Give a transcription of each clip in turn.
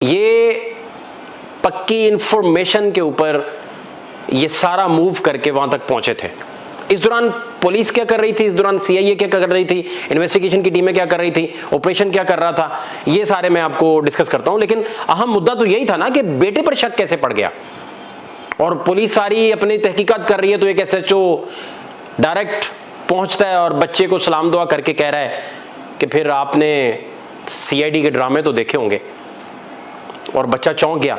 ये पक्की इंफॉर्मेशन के ऊपर ये सारा मूव करके वहां तक पहुंचे थे। इस दौरान पुलिस क्या कर रही थी, इस दौरान सीआईए क्या कर रही थी, इन्वेस्टिगेशन की टीमें क्या कर रही थी, ऑपरेशन क्या कर रहा था, ये सारे मैं आपको डिस्कस करता हूं। लेकिन अहम मुद्दा तो यही था ना कि बेटे पर शक कैसे पड़ गया, और पुलिस सारी अपनी तहकीकात कर रही है तो एक एसएचओ डायरेक्ट पहुंचता है और बच्चे को सलाम दुआ करके कह रहा है कि फिर आपने सीआईडी के ड्रामे तो देखे होंगे। और बच्चा चौंक गया,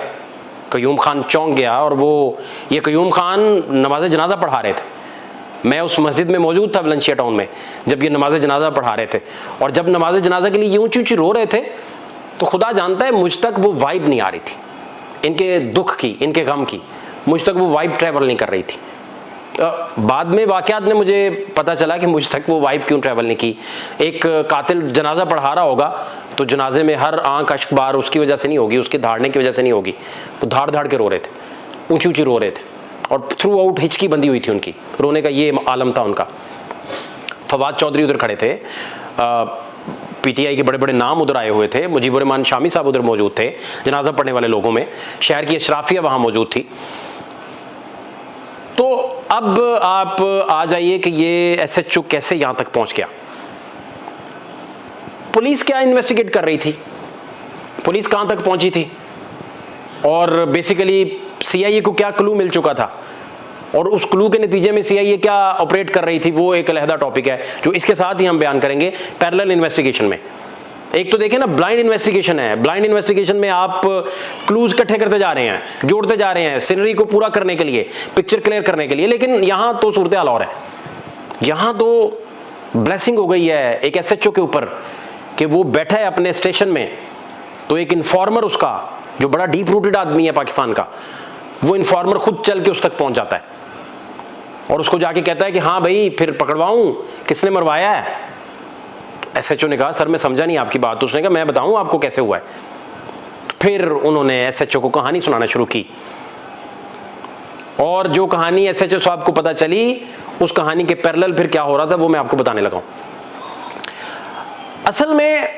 कयूम खान चौंक गया। और ये कयूम खान नमाज जनाजा पढ़ा रहे थे। मैं उस मस्जिद में मौजूद था वलेंसिया टाउन में जब ये नमाज जनाजा पढ़ा रहे थे, और जब नमाज जनाजा के लिए ये ऊंची ऊंची रो रहे थे तो खुदा जानता है मुझ तक वो वाइब नहीं आ रही थी, इनके दुख की, इनके गम की, मुझ तक वो वाइब ट्रैवल नहीं कर रही थी। बाद में वाकयात में मुझे पता चला कि मुझ तक वो वाइब क्यों ट्रैवल नहीं की। एक कातिल जनाजा पढ़ा रहा होगा तो जनाजे में हर आंख अश्क बार उसकी वजह से नहीं होगी, उसके धाड़ने की वजह से नहीं होगी। वो धाड़ धाड़ के रो रहे थे, ऊंची ऊंची रो रहे थे, और थ्रू आउट हिचकी बंदी हुई थी उनकी, रोने का ये आलम था उनका। फवाद चौधरी उधर खड़े थे, पीटीआई के बड़े बड़े नाम उधर आए हुए थे, मुजीबुर रहमान शामी साहब उधर मौजूद थे जनाजा पढ़ने वाले लोगों में, शहर की अशराफिया वहां मौजूद थी। तो अब आप आ जाइए कि ये एसएचओ कैसे यहां तक पहुंच गया। पुलिस क्या इन्वेस्टिगेट कर रही थी, पुलिस कहां तक पहुंची थी, और बेसिकली सीआईए को क्या क्लू मिल चुका था, और उस क्लू के नतीजे में सीआईए क्या ऑपरेट कर रही थी, वो एक अलहदा टॉपिक है जो इसके साथ ही हम बयान करेंगे पैरेलल इन्वेस्टिगेशन में। एक तो देखें ना, ब्लाइंड इन्वेस्टिगेशन है। ब्लाइंड इन्वेस्टिगेशन में आप क्लूज इकट्ठे करते जा रहे हैं, जोड़ते जा रहे हैं सीनरी को पूरा करने के लिए, पिक्चर क्लियर करने के लिए। लेकिन यहां तो सूरत हाल और है, यहां तो ब्लेसिंग हो गई है एक एसएचओ के ऊपर कि वो बैठा है अपने स्टेशन में, तो एक इन्फॉर्मर उसका जो बड़ा डीप रूटेड आदमी है पाकिस्तान का, वो इन्फॉर्मर खुद चल के उस तक पहुंच जाता है और उसको जाके कहता है कि हाँ भाई फिर पकड़वाऊं, किसने मरवाया है। एसएचओ ने कहा सर मैं समझा नहीं आपकी बात। उसने कहा मैं बताऊं आपको कैसे हुआ है। फिर उन्होंने एसएचओ को कहानी सुनाना शुरू की, और जो कहानी एसएचओ साहब को पता चली, उस कहानी के पैरेलल फिर क्या हो रहा था वो मैं आपको बताने लगा हूं। असल में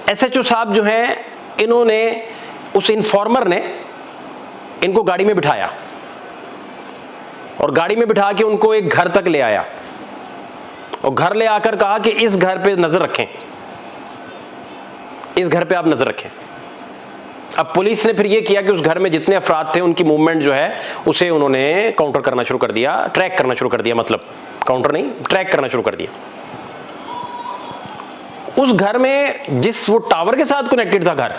एसएचओ साहब जो हैं, इन्होंने, उस इन्फॉर्मर ने इनको गाड़ी में बिठाया और गाड़ी में बिठा के उनको एक घर तक ले आया, और घर ले आकर कहा कि इस घर पे नजर रखें, इस घर पे आप नजर रखें। अब पुलिस ने फिर ये किया कि उस घर में जितने अफराद थे उनकी मूवमेंट जो है उसे उन्होंने काउंटर करना शुरू कर दिया, ट्रैक करना शुरू कर दिया, मतलब काउंटर नहीं, ट्रैक करना शुरू कर दिया। उस घर में जिस वो टावर के साथ कनेक्टेड था घर,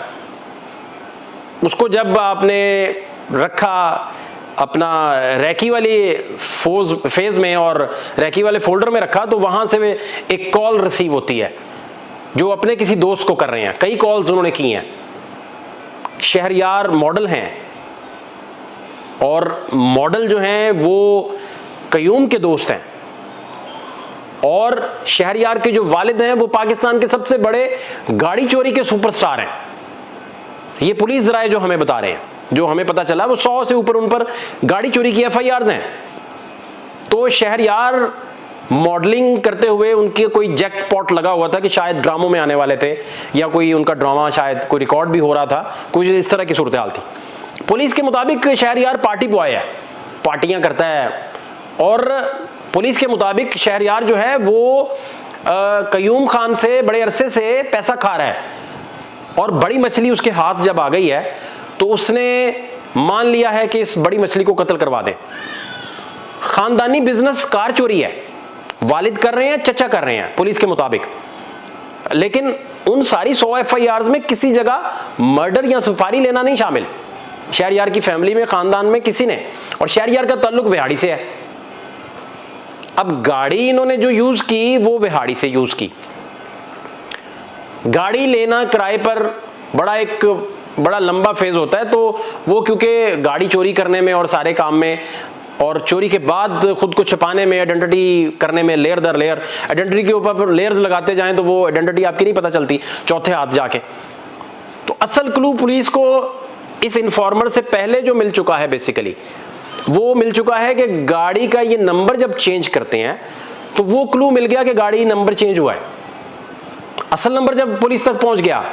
उसको जब आपने रखा अपना रैकी वाली फेज में और रैकी वाले फोल्डर में रखा, तो वहां से एक कॉल रिसीव होती है जो अपने किसी दोस्त को कर रहे हैं। कई कॉल्स उन्होंने की हैं, शहरयार मॉडल हैं, और मॉडल जो हैं वो कयूम के दोस्त हैं, और शहरयार के जो वालिद हैं वो पाकिस्तान के सबसे बड़े गाड़ी चोरी के सुपरस्टार हैं। ये पुलिस जराए जो हमें बता रहे हैं, जो हमें पता चला वो 100 से ऊपर उन पर गाड़ी चोरी की एफआईआर्स हैं। तो शहरयार मॉडलिंग करते हुए उनके कोई जैकपॉट लगा हुआ था कि शायद ड्रामों में आने वाले थे, या कोई उनका ड्रामा शायद कोई रिकॉर्ड भी हो रहा था, कुछ इस तरह की सूरत हाल थी। पुलिस के मुताबिक शहरयार पार्टी बॉय है, पार्टियां करता है, और पुलिस के मुताबिक शहरयार जो है वो कयूम खान से बड़े अरसे से पैसा खा रहा है, और बड़ी मछली उसके हाथ जब आ गई है तो उसने मान लिया है कि इस बड़ी मछली को कत्ल करवा दें। खानदानी बिजनेस कार चोरी है, वालिद कर रहे हैं, चचा कर रहे हैं पुलिस के मुताबिक। लेकिन उन सारी 100 एफआईआर्स में किसी जगह मर्डर या सुपारी लेना नहीं शामिल। शहरयार की फैमिली में, खानदान में किसी ने, और शहरयार का ताल्लुक विहाड़ी से है। अब गाड़ी इन्होंने जो यूज की वो विहाड़ी से यूज की। गाड़ी लेना किराए पर बड़ा लंबा फेज होता है, तो वो क्योंकि गाड़ी चोरी करने में और सारे काम में, और चोरी के बाद खुद को छुपाने में, आइडेंटिटी करने में, लेयर दर लेयर आइडेंटिटी के ऊपर लेयर्स लगाते जाएं तो वो आइडेंटिटी आपकी नहीं पता चलती चौथे हाथ जाके। तो असल क्लू पुलिस को इस इन्फॉर्मर से पहले जो मिल चुका है, बेसिकली वो मिल चुका है कि गाड़ी का ये नंबर जब चेंज करते हैं तो वो क्लू मिल गया कि गाड़ी नंबर चेंज हुआ है। असल नंबर जब पुलिस तक पहुंच गया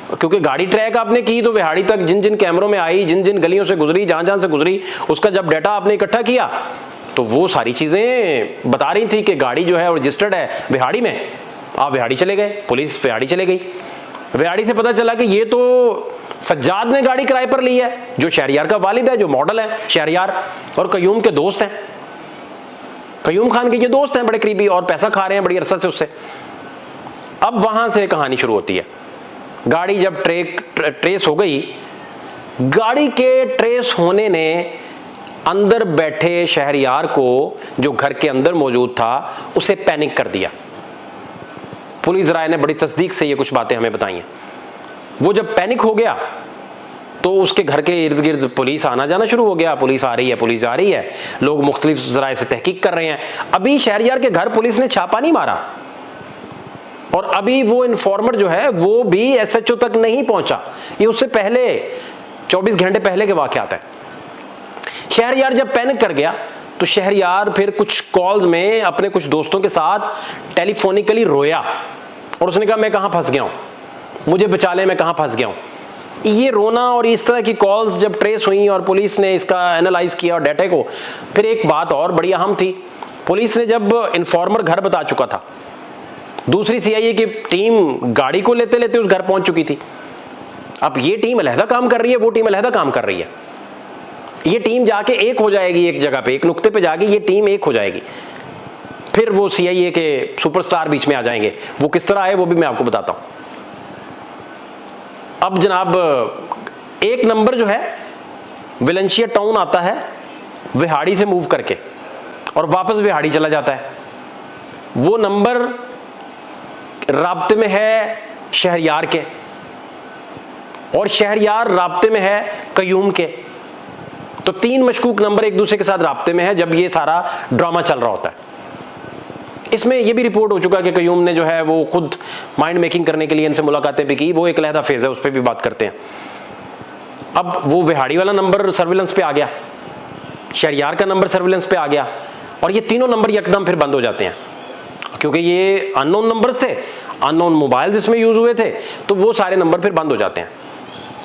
क्योंकि गाड़ी ट्रैक आपने की तो विहाड़ी तक जिन जिन कैमरों में आई, जिन जिन गलियों से गुजरी, जहां जहां से गुजरी, उसका जब डाटा आपने इकट्ठा किया तो वो सारी चीजें बता रही थी कि गाड़ी जो है रजिस्टर्ड है विहाड़ी में। आप विहाड़ी चले गए, पुलिस विहाड़ी चले गई। विहाड़ी से पता चला कि ये तो सज्जाद ने गाड़ी किराए पर ली है, जो शहरयार का वालिद है, जो मॉडल है शहरयार, और कयूम के दोस्त हैं, कयूम खान के ये दोस्त हैं बड़े करीबी, और पैसा खा रहे हैं बड़ी अरसा से उससे। अब वहां से कहानी शुरू होती है। गाड़ी जब ट्रेस हो गई, गाड़ी के ट्रेस होने ने अंदर बैठे शहरयार को, जो घर के अंदर मौजूद था, उसे पैनिक कर दिया। पुलिस राय ने बड़ी तस्दीक से ये कुछ बातें हमें बताई हैं। वो जब पैनिक हो गया तो उसके घर के इर्द गिर्द पुलिस आना जाना शुरू हो गया। पुलिस आ रही है, पुलिस आ रही है, लोग मुख्तलिफ जराए से तहकीक कर रहे हैं। अभी शहरयार के घर पुलिस ने छापा नहीं मारा, और अभी वो इन्फॉर्मर जो है वो भी एसएचओ तक नहीं पहुंचा। ये उससे पहले 24 घंटे पहले के वाकयात है। शहरयार जब पैनिक कर गया तो शहरयार फिर कुछ कॉल्स में अपने कुछ दोस्तों के साथ टेलीफोनिकली रोया, और उसने कहा मैं कहां फंस गया हूं, मुझे बचा ले, मैं कहां फंस गया हूं। ये रोना और इस तरह की कॉल्स जब ट्रेस हुई और पुलिस ने इसका एनालाइज किया और डाटा को, फिर एक बात और बड़ी अहम थी। पुलिस ने जब इन्फॉर्मर घर बता चुका था, दूसरी सीआईए की टीम गाड़ी को लेते लेते उस घर पहुंच चुकी थी। अब ये टीम अलहदा काम कर रही है, वो टीम अलहदा काम कर रही है। ये टीम जाके एक हो जाएगी, एक जगह पे, एक नुक्ते पे जाके ये टीम एक हो जाएगी। फिर वो सीआईए के सुपरस्टार बीच में आ जाएंगे। वो किस तरह आए वो भी मैं आपको बताता हूं। अब जनाब, एक नंबर जो है विलेंशिया टाउन आता है विहाड़ी से मूव करके और वापस विहाड़ी चला जाता है। वो नंबर राब्ते में है शहरयार के, और शहरयार राब्ते में है कयूम के। तो 3 मशकूक नंबर एक दूसरे के साथ राब्ते में है जब ये सारा ड्रामा चल रहा होता है। इसमें यह भी रिपोर्ट हो चुका कि कयूम ने जो है वो खुद माइंड मेकिंग करने के लिए इनसे मुलाकातें भी की। वो एक अलहदा फेज है, उस पर भी बात करते हैं। अब वो विहाड़ी वाला नंबर सर्विलेंस पे आ गया, शहरयार का नंबर सर्विलेंस पे आ गया, और ये तीनों नंबर यकदम फिर बंद हो जाते हैं, क्योंकि ये अननोन नंबर्स थे, अननोन मोबाइल इसमें यूज हुए थे, तो वो सारे नंबर फिर बंद हो जाते हैं।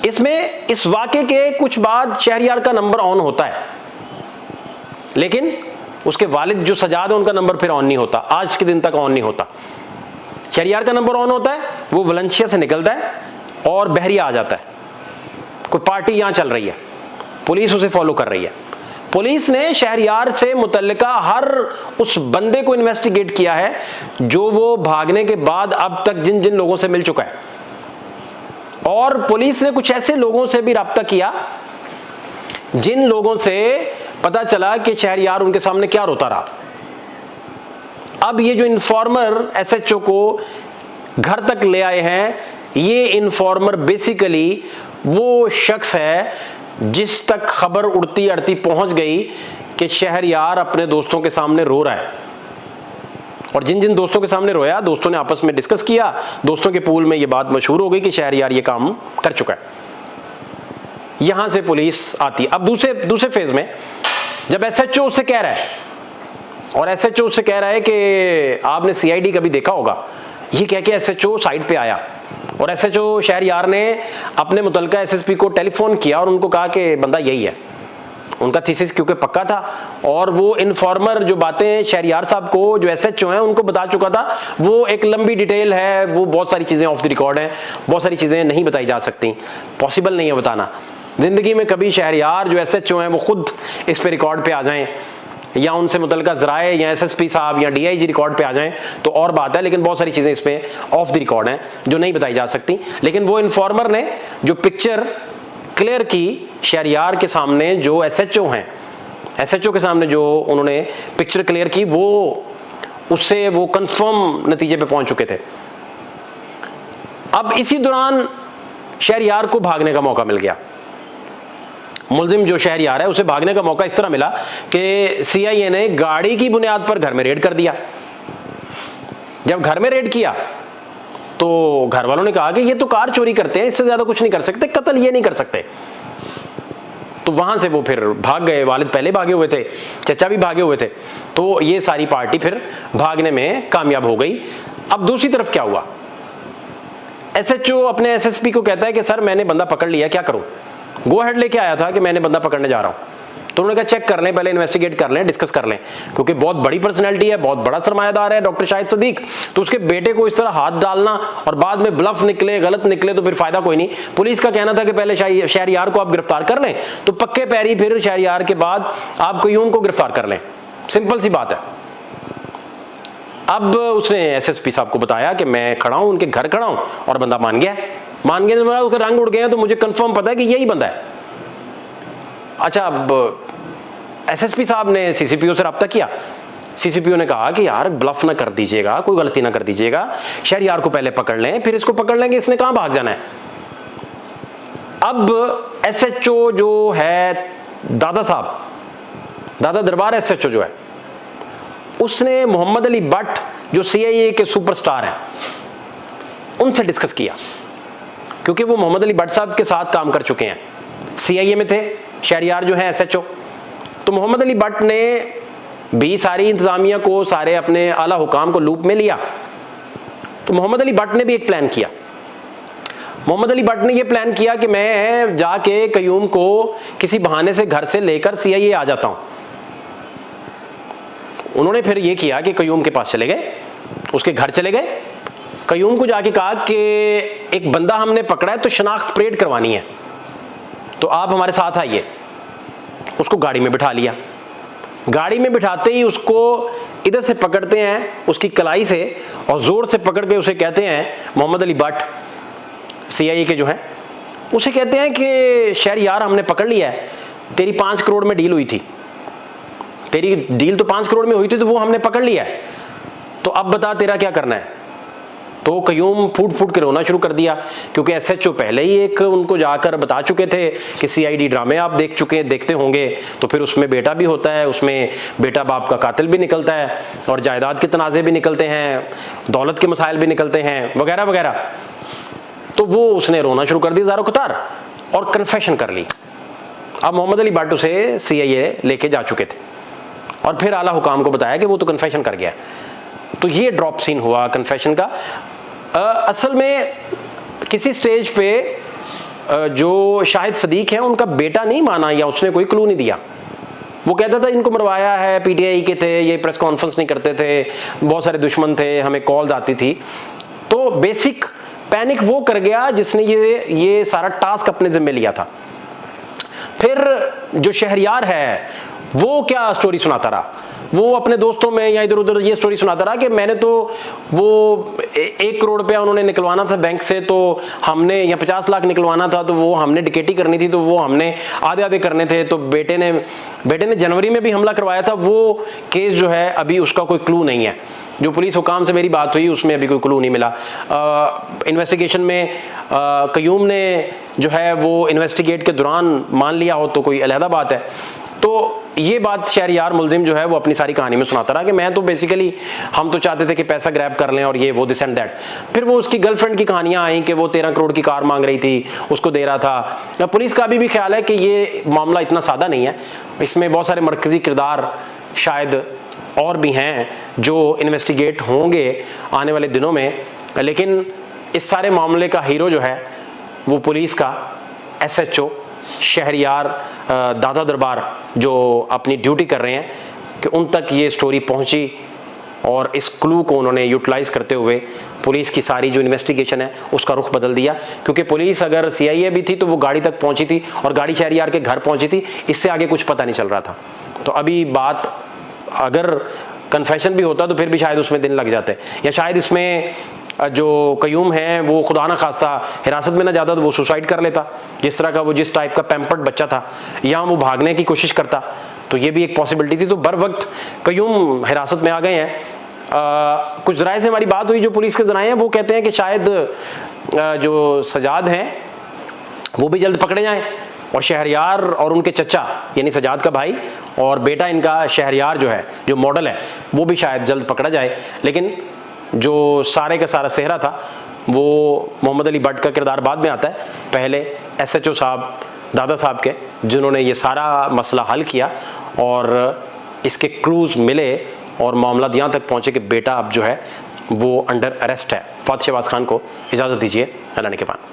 इसमें इस वाक़े के कुछ बाद शहरयार का नंबर ऑन होता है, लेकिन उसके वालिद जो सजाद है उनका नंबर फिर ऑन नहीं होता, आज के दिन तक ऑन नहीं होता। शहरयार का नंबर ऑन होता है, वो वलेंशिया से निकलता है और बहरिया आ जाता है। कोई पार्टी यहां चल रही है, पुलिस उसे फॉलो कर रही है। पुलिस ने शहरयार से मुतल्लिका हर उस बंदे को इन्वेस्टिगेट किया है जो वो भागने के बाद अब तक जिन जिन लोगों से मिल चुका है, और पुलिस ने कुछ ऐसे लोगों से भी राब्ता किया जिन लोगों से पता चला कि शहरयार उनके सामने क्या रोता रहा। अब ये जो इन्फॉर्मर एसएचओ को घर तक ले आए हैं, ये इन्फॉर्मर बेसिकली वो शख्स है जिस तक खबर उड़ती अड़ती पहुंच गई कि शहरयार अपने दोस्तों के सामने रो रहा है। और जिन जिन दोस्तों के सामने रोया, दोस्तों ने आपस में डिस्कस किया, दोस्तों के पूल में ये बात मशहूर हो गई कि शहरयार ये काम कर चुका है। यहां से पुलिस आती। अब दूसरे फेज में जब एसएचओ उससे कह रहा है, और एसएचओ उससे कह रहा है कि आपने सीआईडी कभी देखा होगा, ये कह के एसएचओ साइड पे आया, और एसएचओ शहरयार ने अपने मुतल्लिका एसएसपी को टेलीफोन किया और उनको कहा कि बंदा यही है। उनका थीसिस क्योंकि पक्का था, और वो इन्फॉर्मर जो बातें शहरयार साहब को, जो एसएचओ हैं, उनको बता चुका था, वो एक लंबी डिटेल है, वो बहुत सारी चीजें ऑफ द रिकॉर्ड हैं, बहुत सारी चीजें नहीं बताई जा सकती, पॉसिबल नहीं है बताना। जिंदगी में कभी शहरयार जो एसएचओ हैं वो खुद इस पे रिकॉर्ड पे आ जाएं, या उनसे मुतल्लिका ज़राए या एसएसपी साहब या डीआईजी रिकॉर्ड पे आ जाएं तो और बात है, लेकिन बहुत सारी चीज़ें इस पे ऑफ द रिकॉर्ड हैं जो नहीं बताई जा सकती। लेकिन वो इन्फॉर्मर ने जो पिक्चर क्लियर की शहरयार के सामने, जो एसएचओ हैं, एसएचओ के सामने जो उन्होंने पिक्चर क्लियर की, वो उससे वो कंफर्म नतीजे पे पहुंच चुके थे। अब इसी दौरान शहरयार को भागने का मौका मिल गया। मुलजिम जो शहरयार है उसे भागने का मौका इस तरह मिला कि सीआईए ने गाड़ी की बुनियाद पर घर में रेड कर दिया। जब घर में रेड किया तो घर वालों ने कहा कि ये तो कार चोरी करते हैं, इससे ज्यादा कुछ नहीं कर सकते, कत्ल ये नहीं कर सकते। तो वहां से वो फिर भाग गए। वालिद पहले भागे हुए थे, चचा भी भागे हुए थे, तो ये सारी पार्टी फिर भागने में कामयाब हो गई। अब दूसरी तरफ क्या हुआ, एसएचओ अपने एसएसपी को कहता है कि सर मैंने बंदा पकड़ लिया, क्या करूं? गो अहेड लेके आया था कि मैंने बंदा पकड़ने जा रहा हूं। तो उन्होंने कहा चेक कर लें, पहले इन्वेस्टिगेट कर लें, डिस्कस कर लें, क्योंकि बहुत बड़ी पर्सनैलिटी है, बहुत बड़ा सरमायादार है डॉक्टर शाहिद सदीक। तो उसके बेटे को इस तरह हाथ डालना और बाद में ब्लफ निकले, गलत निकले, तो फिर फायदा कोई नहीं। पुलिस का कहना था कि पहले शहरयार को आप गिरफ्तार कर लें, तो पक्के पैरी फिर शहरयार के बाद आप कयूम को गिरफ्तार कर लें। सिंपल सी बात है। अब उसने एसएसपी साहब को बताया कि मैं खड़ा हूं, उनके घर खड़ा हूं, और बंदा मान गया। मान गया तो उसके रंग उड़ गए, तो मुझे कंफर्म पता है कि यही बंदा है। अच्छा, अब एसएसपी साहब ने सीसीपीओ से रब्ता किया। सीसीपीओ ने कहा कि यार ब्लफ ना कर दीजिएगा, कोई गलती ना कर दीजिएगा, शहरयार को पहले पकड़ लें, फिर इसको पकड़ लेंगे, इसने कहां भाग जाना है। अब एसएचओ जो है दादा साहब, दादा दरबार एसएचओ जो है, उसने मोहम्मद अली भट्ट जो सीआईए के सुपरस्टार हैं उनसे डिस्कस किया, क्योंकि वो मोहम्मद अली भट्ट साहब के साथ काम कर चुके हैं, सीआईए में थे, शहरयार जो है एसएचओ। तो मोहम्मद अली भट्ट ने भी सारी इंतजामिया को, सारे अपने आला हुकाम को लूप में लिया। तो मोहम्मद अली भट्ट ने भी एक प्लान किया। मोहम्मद अली भट्ट ने यह प्लान किया कि मैं जाके कयूम को किसी बहाने से घर से लेकर सीआईए आ जाता हूं। उन्होंने फिर यह किया कि कयूम के पास चले गए, उसके घर चले गए, कयूम को जाके कहा कि एक बंदा हमने पकड़ा है, तो शनाख्त परेड करवानी है, तो आप हमारे साथ आइए। उसको गाड़ी में बिठा लिया। गाड़ी में बिठाते ही उसको इधर से पकड़ते हैं, उसकी कलाई से, और जोर से पकड़ के उसे कहते हैं, मोहम्मद अली भट्ट सीआईए के जो हैं, उसे कहते हैं कि शहरयार हमने पकड़ लिया है, तेरी 5 करोड़ में डील हुई थी, तेरी डील तो 5 करोड़ में हुई थी, तो वो हमने पकड़ लिया है, तो अब बता तेरा क्या करना है। तो कयूम फूट फूट के रोना शुरू कर दिया, क्योंकि एसएचओ पहले ही एक उनको जाकर बता चुके थे कि सीआईडी ड्रामे आप देखते होंगे, तो फिर उसमें बेटा भी होता है, उसमें बेटा बाप का कातिल भी निकलता है, और जायदाद के तनाज़े भी निकलते हैं, दौलत के मसाइल भी निकलते हैं, वगैरह वगैरह। तो वो उसने रोना शुरू कर दिया ज़ारो कतार, और कन्फेशन कर ली। अब मोहम्मद अली भट्ट उसे सीआईए लेके जा चुके थे, और फिर आला हुकाम को बताया कि वो तो कन्फेशन कर गया। तो ये ड्रॉप सीन हुआ कन्फेशन का। असल में किसी स्टेज पे जो शाहिद सदीक है, उनका बेटा नहीं माना, या उसने कोई क्लू नहीं दिया। वो कहता था इनको मरवाया है, पीटीआई के थे, ये प्रेस कॉन्फ्रेंस नहीं करते थे, बहुत सारे दुश्मन थे, हमें कॉल्स आती थी। तो बेसिक पैनिक वो कर गया जिसने ये सारा टास्क अपने जिम्मे लिया था। फिर जो शहरयार है वो क्या स्टोरी सुनाता रहा, वो अपने दोस्तों में या इधर उधर ये स्टोरी सुनाता रहा कि मैंने तो वो 1 करोड़ रुपया उन्होंने निकलवाना था बैंक से, तो हमने, या 50 लाख निकलवाना था, तो वो हमने डिकेटी करनी थी, तो वो हमने आधे आधे करने थे। तो बेटे ने जनवरी में भी हमला करवाया था। वो केस जो है अभी उसका कोई क्लू नहीं है। जो पुलिस हुकाम से मेरी बात हुई उसमें अभी कोई क्लू नहीं मिला। इन्वेस्टिगेशन में कयूम ने जो है वो इन्वेस्टिगेट के दौरान मान लिया हो तो कोई अलहदा बात है। तो ये बात शहरयार मुलजिम जो है वो अपनी सारी कहानी में सुनाता रहा कि मैं तो बेसिकली, हम तो चाहते थे कि पैसा ग्रैब कर लें और ये वो दिस एंड दैट। फिर वो उसकी गर्लफ्रेंड की कहानियां आई कि वो 13 करोड़ की कार मांग रही थी, उसको दे रहा था। पुलिस का अभी भी ख्याल है कि ये मामला इतना सादा नहीं है, इसमें बहुत सारे मरकजी किरदार शायद और भी हैं जो इन्वेस्टिगेट होंगे आने वाले दिनों में। लेकिन इस सारे मामले का हीरो जो है वो पुलिस का एसएचओ शहरयार दादा दरबार जो अपनी ड्यूटी कर रहे हैं, कि उन तक ये स्टोरी पहुंची, और इस क्लू को उन्होंने यूटिलाइज करते हुए पुलिस की सारी जो इन्वेस्टिगेशन है उसका रुख बदल दिया। क्योंकि पुलिस अगर सीआईए भी थी तो वो गाड़ी तक पहुंची थी, और गाड़ी शहरयार के घर पहुंची थी, इससे आगे कुछ पता नहीं चल रहा था। तो अभी बात, अगर कन्फेशन भी होता तो फिर भी शायद उसमें दिन लग जाते, या शायद इसमें जो कयूम है वो खुदा ना खास्ता हिरासत में ना जाता तो वो सुसाइड कर लेता, जिस तरह का वो जिस टाइप का पैम्पर्ड बच्चा था, या वो भागने की कोशिश करता, तो ये भी एक पॉसिबिलिटी थी। तो बर वक्त कयूम हिरासत में आ गए हैं। कुछ ज़राए से हमारी बात हुई, जो पुलिस के ज़राए हैं वो कहते हैं कि शायद जो सजाद हैं वो भी जल्द पकड़े जाएं, और शहरयार और उनके चचा यानी सजाद का भाई और बेटा इनका शहरयार जो है, जो मॉडल है, वो भी शायद जल्द पकड़ा जाए। लेकिन जो सारे का सारा सेहरा था वो मोहम्मद अली भट्ट का किरदार बाद में आता है, पहले एसएचओ साहब दादा साहब के, जिन्होंने ये सारा मसला हल किया और इसके क्लूज मिले और मामला यहाँ तक पहुँचे कि बेटा अब जो है वो अंडर अरेस्ट है। फौद शहबाज खान को इजाज़त दीजिए, अल्लाह ने के पान।